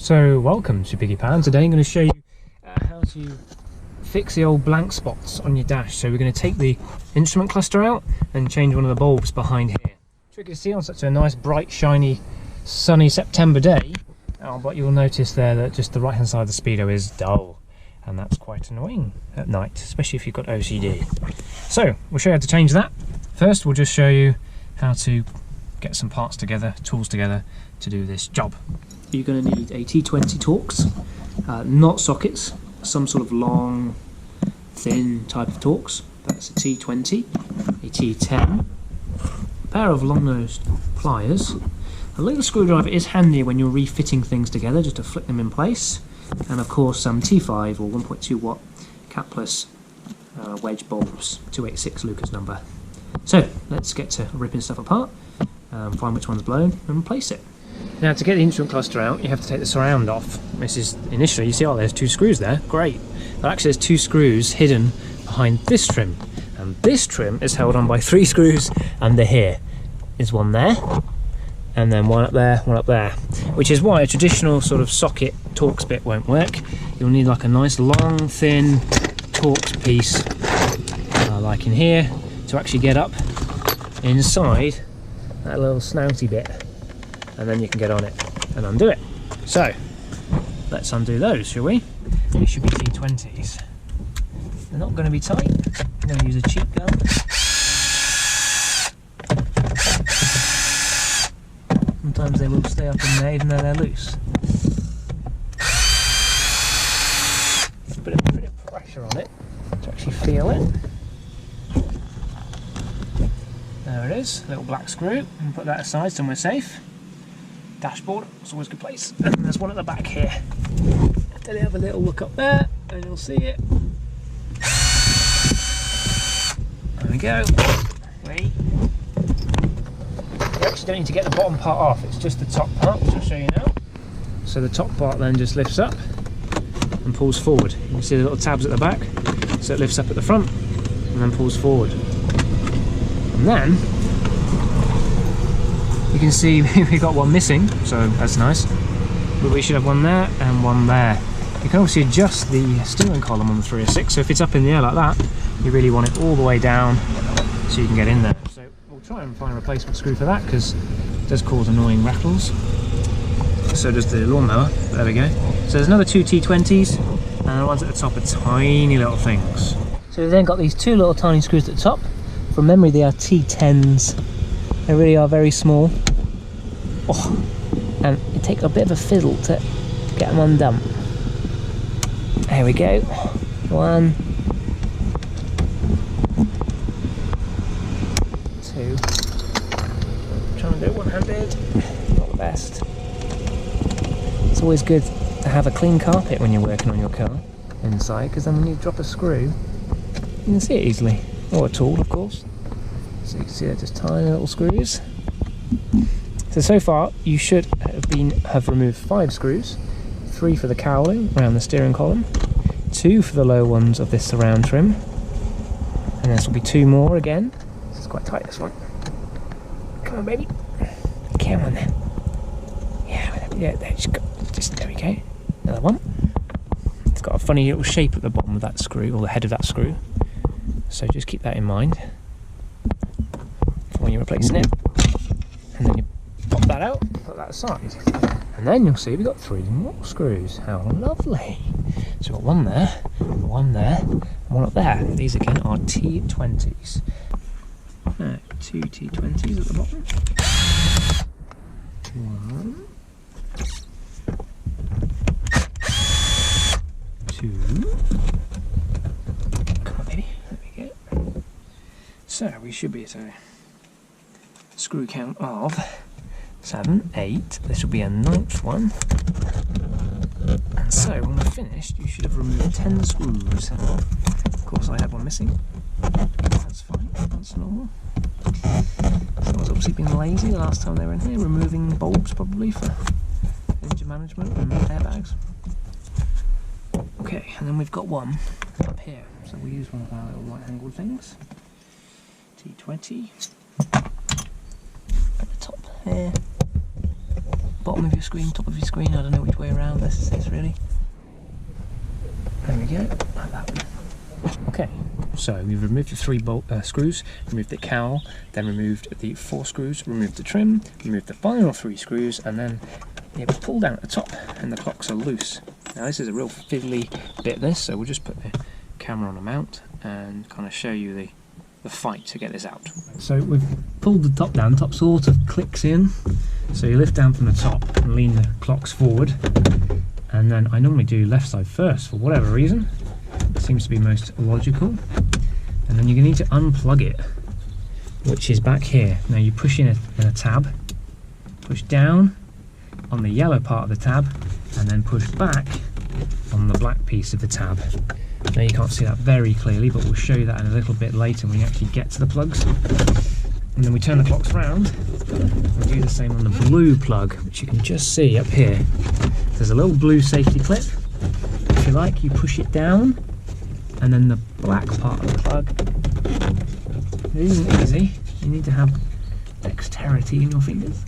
So welcome to Piggypower, and today I'm going to show you how to fix the old blank spots on your dash. So we're going to take the instrument cluster out and change one of the bulbs behind here. Tricky to see on such a nice bright shiny sunny September day, but you'll notice there that just the right hand side of the speedo is dull, and that's quite annoying at night, especially if you've got OCD. So we'll show you how to change that. First we'll just show you how to get some parts together, tools together to do this job. You're going to need a T20 Torx, not sockets, some sort of long, thin type of Torx. That's a T20, a T10, a pair of long-nosed pliers. A little screwdriver is handy when you're refitting things together, just to flick them in place. And of course some T5 or 1.2 watt capless wedge bulbs, 286 Lucas number. So let's get to ripping stuff apart, find which one's blown and replace it. Now to get the instrument cluster out, you have to take the surround off. This is initially, you see, oh, there's two screws there, great. But actually there's two screws hidden behind this trim. And this trim is held on by 3 screws under here. There's one there, and then one up there, which is why a traditional sort of socket Torx bit won't work. You'll need like a nice long thin Torx piece, like in here, to actually get up inside that little snouty bit, and then you can get on it and undo it. So let's undo those, shall we? They should be T20s. They're not going to be tight. I'm going to use a cheap gun. Sometimes they will stay up in there even though they're loose. Put a bit of pressure on it to actually feel it. There it is, little black screw, and put that aside somewhere safe. Dashboard, it's always a good place. And there's one at the back here. Then you have a little look up there and you'll see it. There we go. Wait. You actually don't need to get the bottom part off, it's just the top part, which I'll show you now. So the top part then just lifts up and pulls forward. You can see the little tabs at the back, so it lifts up at the front and then pulls forward. And then you can see we got one missing, so that's nice. But we should have one there and one there. You can obviously adjust the steering column on the 306, so if it's up in the air like that, you really want it all the way down so you can get in there. So we'll try and find a replacement screw for that, because it does cause annoying rattles. So does the lawnmower. There we go. So there's another 2 T20s, and the ones at the top are tiny little things. So we've then got these 2 little tiny screws at the top. From memory they are T10s. They really are very small. Oh, and it takes a bit of a fiddle to get them undone. There we go. 1, 2. Trying to do it one-handed. Not the best. It's always good to have a clean carpet when you're working on your car inside, because then when you drop a screw, you can see it easily. Or a tool, of course. So you can see they're just tiny little screws. So far you should have removed 5 screws, 3 for the cowling around the steering column, 2 for the low ones of this surround trim, and this will be 2 more again. This is quite tight, this one. Come on, baby. Come on then. Yeah, there we go. Another one. It's got a funny little shape at the bottom of that screw, or the head of that screw. So just keep that in mind for when you're replacing it. And then you pop that out, put that aside. And then you'll see we've got 3 more screws. How lovely. So we've got one there, and one up there. These again are T20s. 2 T20s at the bottom. 1, 2. Come on, baby. There we go. So we should be at a screw count of 7, 8. This will be a 9th one. And so when we're finished, you should have removed 10 screws. Of course, I had one missing. That's fine. That's normal. Someone's obviously been lazy the last time they were in here, removing bulbs probably for engine management and airbags. Okay, and then we've got one up here. So we'll use one of our little right-angled things. T20. At the top here. bottom of your screen, top of your screen, I don't know which way around this is really. There we go, like that. Okay, so we've removed the 3 screws, removed the cowl, then removed the 4 screws, removed the trim, removed the final 3 screws, and then it was pulled down at the top and the clocks are loose. Now this is a real fiddly bit, this, so we'll just put the camera on a mount and kind of show you the fight to get this out. So we've pulled the top down, the top sort of clicks in, so you lift down from the top and lean the clocks forward, and then I normally do left side first for whatever reason. It seems to be most logical. And then you're going to need to unplug it, which is back here. Now you push in a tab, push down on the yellow part of the tab, and then push back on the black piece of the tab. Now you can't see that very clearly, but we'll show you that in a little bit later when we actually get to the plugs. And then we turn the clocks around and do the same on the blue plug, which you can just see up here. There's a little blue safety clip. If you like, you push it down, and then the black part of the plug. It isn't easy. You need to have dexterity in your fingers.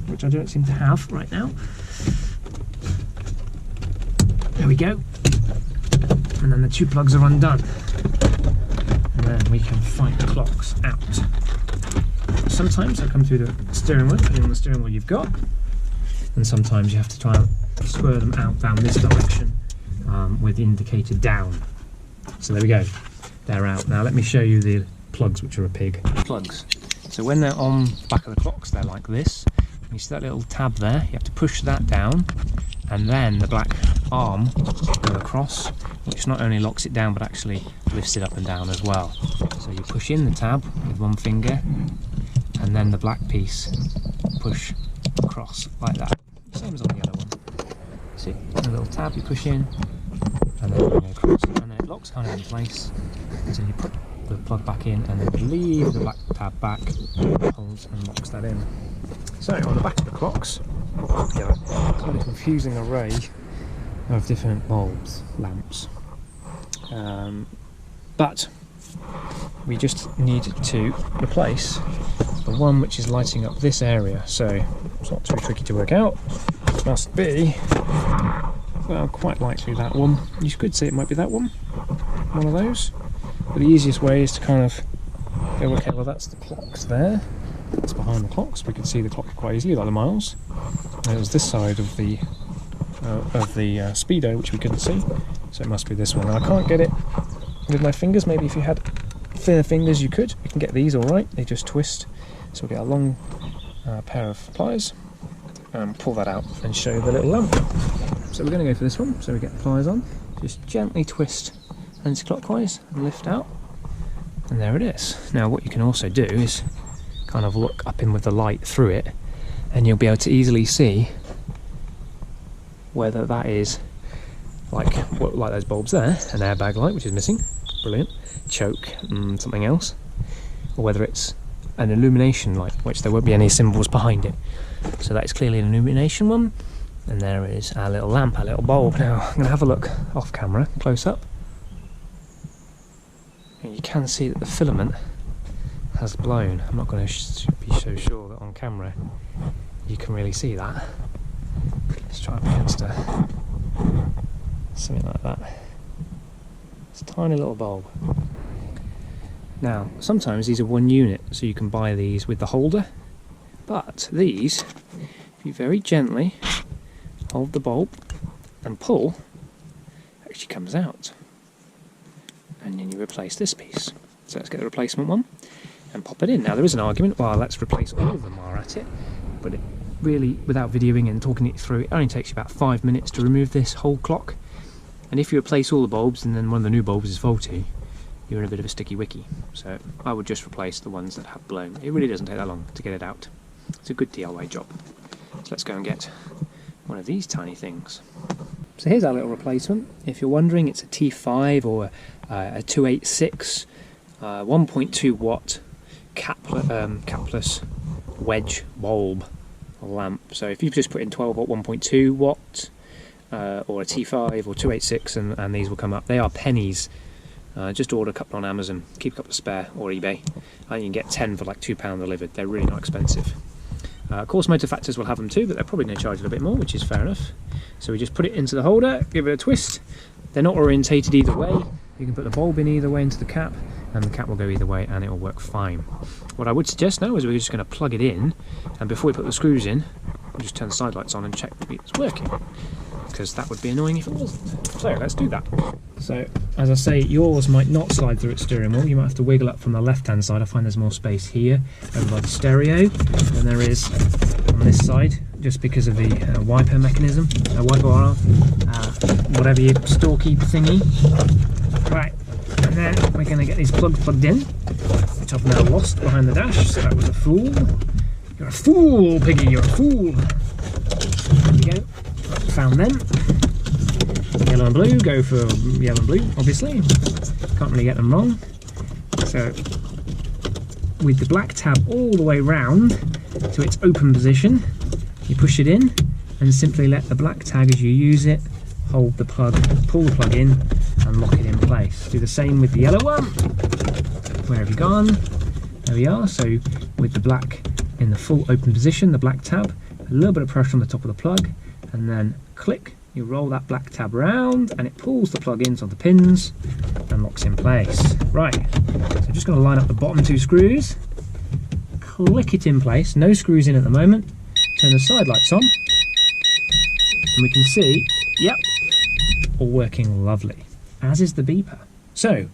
Which I don't seem to have right now. There we go. And then the 2 plugs are undone. And then we can fight the clocks out. Sometimes they come through the steering wheel, depending on the steering wheel you've got. And sometimes you have to try and swerve them out down this direction with the indicator down. So there we go. They're out. Now let me show you the plugs, which are a pig. Plugs. So when they're on the back of the clocks, they're like this. You see that little tab there? You have to push that down, and then the black arm goes across, which not only locks it down but actually lifts it up and down as well. So you push in the tab with 1 finger, and then the black piece push across like that. Same as on the other one. See, a little tab you push in, and then you go across, and then it locks kind of in place until you put the plug back in, and then you leave the black tab back, holds and locks that in. So on the back of the clocks, you have quite a confusing array of different bulbs, lamps, but we just need to replace the one which is lighting up this area. So it's not too tricky to work out. It must be, well, quite likely that one. You could say it might be that one of those. But the easiest way is to kind of go, okay, well that's the clocks there. That's behind the clocks. We can see the clock quite easily, like the miles. And it was this side of the speedo which we couldn't see, so it must be this one. Now I can't get it with my fingers. Maybe if you had thinner fingers you could. You can get these all right. They just twist. So we'll get a long pair of pliers and pull that out and show the little lamp. So we're going to go for this one. So we get the pliers on. Just gently twist anti-clockwise and lift out, and there it is. Now what you can also do is kind of look up in with the light through it, and you'll be able to easily see whether that is like those bulbs there, an airbag light which is missing, brilliant, choke, something else, or whether it's an illumination light, which there won't be any symbols behind it. So that is clearly an illumination one, and there is our little lamp, our little bulb. Now I'm going to have a look off camera, close up, and you can see that the filament has blown. I'm not going to be so sure that on camera you can really see that. Let's try it against something like that. It's a tiny little bulb. Now sometimes these are 1 unit, so you can buy these with the holder, but these, if you very gently hold the bulb and pull, it actually comes out, and then you replace this piece. So let's get the replacement one and pop it in. Now there is an argument, well, let's replace all of them while we're at it, but it really, without videoing and talking it through, it only takes you about 5 minutes to remove this whole clock. And if you replace all the bulbs and then one of the new bulbs is faulty, you're in a bit of a sticky wicky. So I would just replace the ones that have blown. It really doesn't take that long to get it out. It's a good DIY job. So let's go and get one of these tiny things. So here's our little replacement. If you're wondering, it's a T5 or a 286 1.2 watt capless wedge bulb lamp. So if you've just put in 12 watt 1.2 watt or a T5 or 286, and these will come up. They are pennies Just order a couple on Amazon, keep a couple of spare, or eBay. You can get 10 for like £2 delivered. They're really not expensive. Of course, motor factors will have them too, but they're probably going to charge a little bit more, which is fair enough. So we just put it into the holder, give it a twist. They're not orientated either way. You can put the bulb in either way into the cap, and the cap will go either way, and it will work fine. What I would suggest now is we're just going to plug it in, and before we put the screws in, we'll just turn the side lights on and check that it's working, because that would be annoying if it wasn't. So let's do that. So as I say, yours might not slide through its steering wheel. You might have to wiggle up from the left hand side. I find there's more space here over by the stereo than there is on this side, just because of the wiper mechanism, wiper arm, whatever your store keeper thingy. Right, and then we're going to get these plugs plugged in, which I've now lost behind the dash, so that was a fool. You're a fool, Piggy, you're a fool. There we go, found them. Yellow and blue, go for yellow and blue, obviously. Can't really get them wrong. So, with the black tab all the way round to its open position, you push it in and simply let the black tag as you use it hold the plug, pull the plug in and lock it in place. Do the same with the yellow one. Where have you gone? There we are. So with the black in the full open position, the black tab, a little bit of pressure on the top of the plug, and then click, you roll that black tab round and it pulls the plug into the pins and locks in place. Right, so I'm just going to line up the bottom two screws, click it in place, no screws in at the moment, turn the side lights on, and we can see, yep, all working lovely, as is the beeper. So,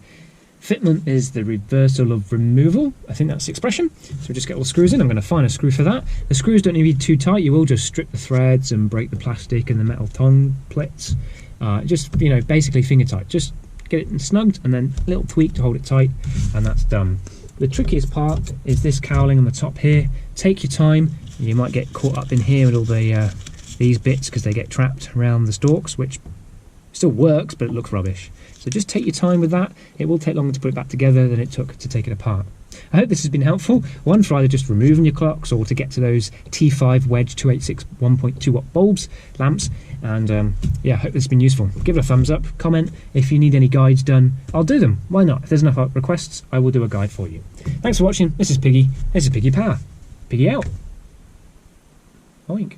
fitment is the reversal of removal, I think that's the expression. So we just get all the screws in. I'm going to find a screw for that. The screws don't need to be too tight. You will just strip the threads and break the plastic and the metal tongue plates. Just, you know, basically finger tight. Just get it snugged and then a little tweak to hold it tight, and that's done. The trickiest part is this cowling on the top here. Take your time. You might get caught up in here with all the these bits because they get trapped around the stalks, which still works, but it looks rubbish. So just take your time with that. It will take longer to put it back together than it took to take it apart. I hope this has been helpful. One, for either just removing your clocks or to get to those T5 wedge 286 1.2 watt bulbs, lamps. And yeah, I hope this has been useful. Give it a thumbs up, comment. If you need any guides done, I'll do them. Why not? If there's enough requests, I will do a guide for you. Thanks for watching. This is Piggy. This is Piggypower. Piggy out. Oink.